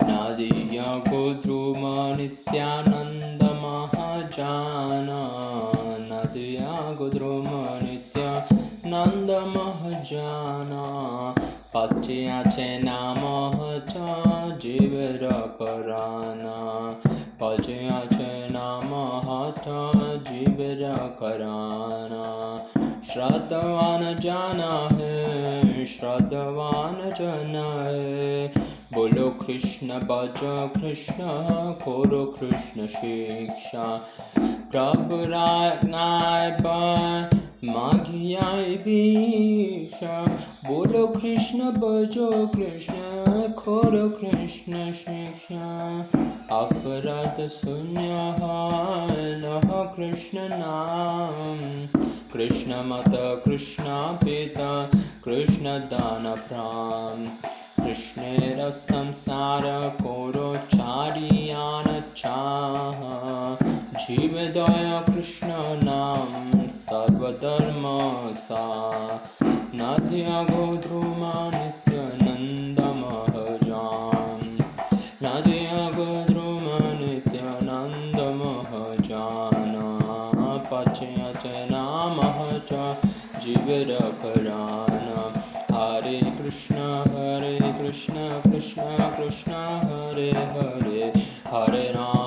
Nadiya Godruma Nityananda Mahajana. Nadiya Godruma Nityananda Mahajana. Pachya Chena Mahacha Jivera Karana. Pachya Chena Mahacha Jivera Karana. Shraddhavan Jana Hai, Shraddhavan Jana Hai. बोलो कृष्ण भजो कृष्ण करो कृष्ण शिक्षा प्रभु राय मागियाई भिक्षा बोलो कृष्ण भजो कृष्ण करो कृष्ण शिक्षा अपराध शून्य लह कृष्ण नाम कृष्ण मत कृष्ण पिता कृष्ण दान प्राण Krishnera samsara koro chariyana chaha Jivadaya Krishna nam sarvadharma sa Nadya Godruma Nityananda Mahajam Nadya Godruma Nityananda Mahajana Pachayatana Mahaja Jivara Karana Hare Krishna Krishna Krishna Hare Hare Hare Rama